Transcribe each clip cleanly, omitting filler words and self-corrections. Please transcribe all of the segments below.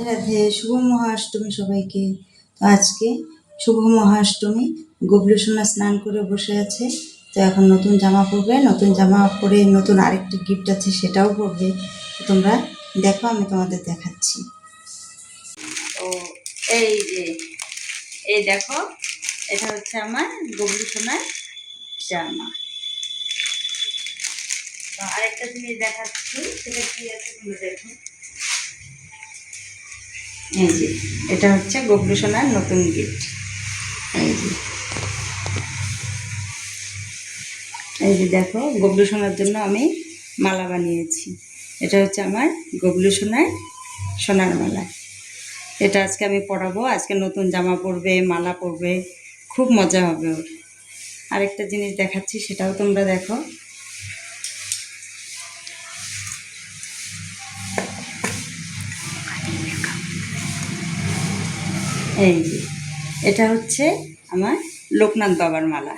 রাধে শুভ মহাষ্টমী সবাইকে। তো আজকে শুভ মহাষ্টমী। গবলু সোনা স্নান করে বসে আছে, তো এখন নতুন জামা পরবে, নতুন জামা পরে নতুন আরেকটি গিফট আছে সেটাও পরবে। তো তোমরা দেখো, আমি তোমাদের দেখাচ্ছি। তো এই যে এই দেখো, এটা হচ্ছে আমার গবলু সোনার জামা। তো আরেকটা জিনিস দেখাচ্ছি, সেটা কি আছে তুমি দেখো। এই যে এটা হচ্ছে গবলু সোনার নতুন গিফট। এই যে দেখো, গবলু সোনার জন্য আমি মালা বানিয়েছি। এটা হচ্ছে আমার গবলু সোনার মালা। এটা আজকে আমি পরাবো। আজকে নতুন জামা পরবে, মালা পরবে, খুব মজা হবে ওর। আরেকটা জিনিস দেখাচ্ছি, সেটাও তোমরা দেখো। এই যে এটা হচ্ছে আমার লোকনাথ বাবার মালা।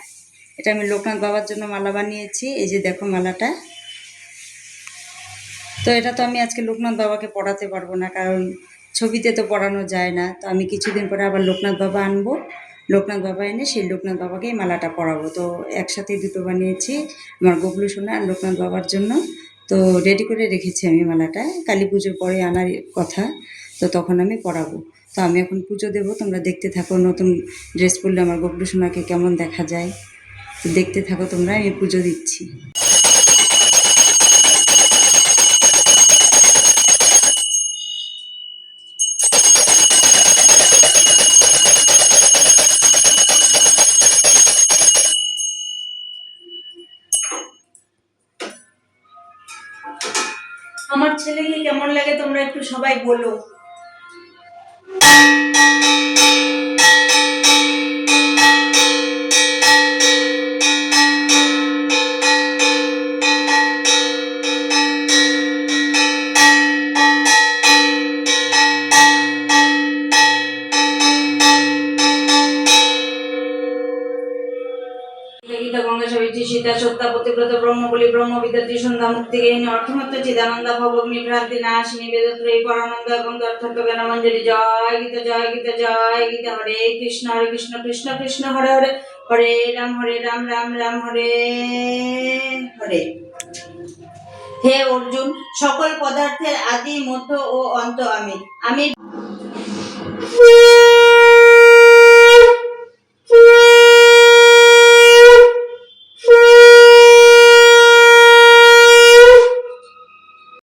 এটা আমি লোকনাথ বাবার জন্য মালা বানিয়েছি। এই যে দেখো মালাটা। তো এটা তো আমি আজকে লোকনাথ বাবাকে পড়াতে পারবো না, কারণ ছবিতে তো পড়ানো যায় না। তো আমি কিছুদিন পরে আবার লোকনাথ বাবা আনবো। লোকনাথ বাবা এনে সেই লোকনাথ বাবাকে এই মালাটা পরাবো। তো একসাথে দুটো বানিয়েছি, আমার গবলু সোনা আর লোকনাথ বাবার জন্য। তো রেডি করে রেখেছি আমি মালাটা, কালী পুজোর পরে আনার কথা। তো তখন আমি পরাবো। তো আমি এখন পুজো দেবো, তোমরা দেখতে থাকো। নতুন ড্রেস পরলে আমার গবলু সোনাকে কেমন দেখা যায়, তো দেখতে থাকো তোমরা। আমি পুজো দিচ্ছি। আমার ছেলেকে কেমন লাগে তোমরা একটু সবাই বলো। গঙ্গা সবিত্রী সীতা সত্তা প্রতিব্রত ব্রহ্মবলী ব্রহ্মবিদ্যার্থী সন্ধ্যা মুক্তিগেহিনী অর্থমত্ত চিদানন্দ ভবগ্নি ভ্রান্তি নাশিনী বেদত্রয়ী পরানন্দ এবং দর্থত্ব জ্ঞানমঞ্জরি। জয় গীতা জয় গীতা জয় গীতা। হরে কৃষ্ণ কৃষ্ণ কৃষ্ণ হরে হরে, হরে রাম রাম রাম হরে হরে। হে অর্জুন, সকল পদার্থের আদি মধ্য ও অন্ত আমি।